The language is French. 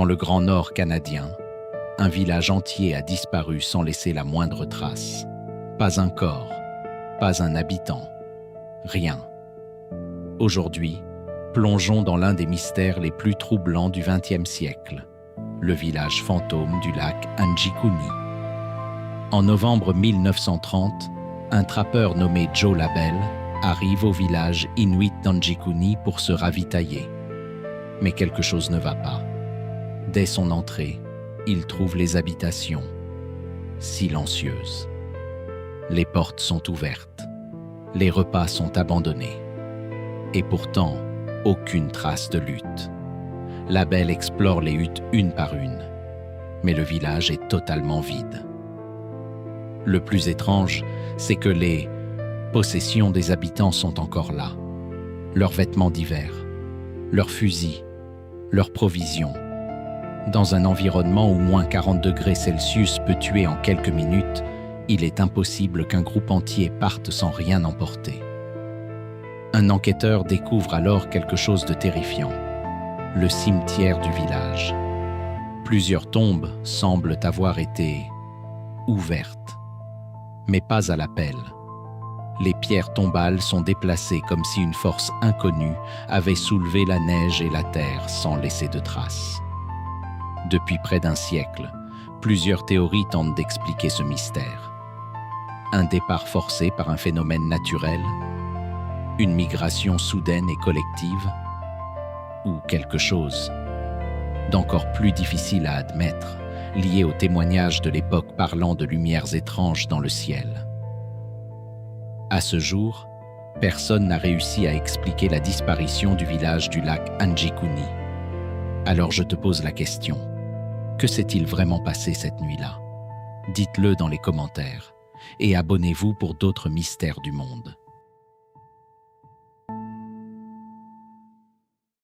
Dans le Grand Nord canadien, un village entier a disparu sans laisser la moindre trace. Pas un corps, pas un habitant, rien. Aujourd'hui, plongeons dans l'un des mystères les plus troublants du XXe siècle, le village fantôme du lac Anjikuni. En novembre 1930, un trappeur nommé Joe Labelle arrive au village inuit d'Anjikuni pour se ravitailler. Mais quelque chose ne va pas. Dès son entrée, il trouve les habitations silencieuses. Les portes sont ouvertes, les repas sont abandonnés. Et pourtant, aucune trace de lutte. Labelle explore les huttes une par une, mais le village est totalement vide. Le plus étrange, c'est que les possessions des habitants sont encore là. Leurs vêtements d'hiver, leurs fusils, leurs provisions. Dans un environnement où moins 40 degrés Celsius peut tuer en quelques minutes, il est impossible qu'un groupe entier parte sans rien emporter. Un enquêteur découvre alors quelque chose de terrifiant, le cimetière du village. Plusieurs tombes semblent avoir été ouvertes, mais pas à la pelle. Les pierres tombales sont déplacées comme si une force inconnue avait soulevé la neige et la terre sans laisser de traces. Depuis près d'un siècle, plusieurs théories tentent d'expliquer ce mystère. Un départ forcé par un phénomène naturel, une migration soudaine et collective, ou quelque chose d'encore plus difficile à admettre, lié aux témoignages de l'époque parlant de lumières étranges dans le ciel. À ce jour, personne n'a réussi à expliquer la disparition du village du lac Anjikuni. Alors je te pose la question, que s'est-il vraiment passé cette nuit-là? Dites-le dans les commentaires et abonnez-vous pour d'autres mystères du monde.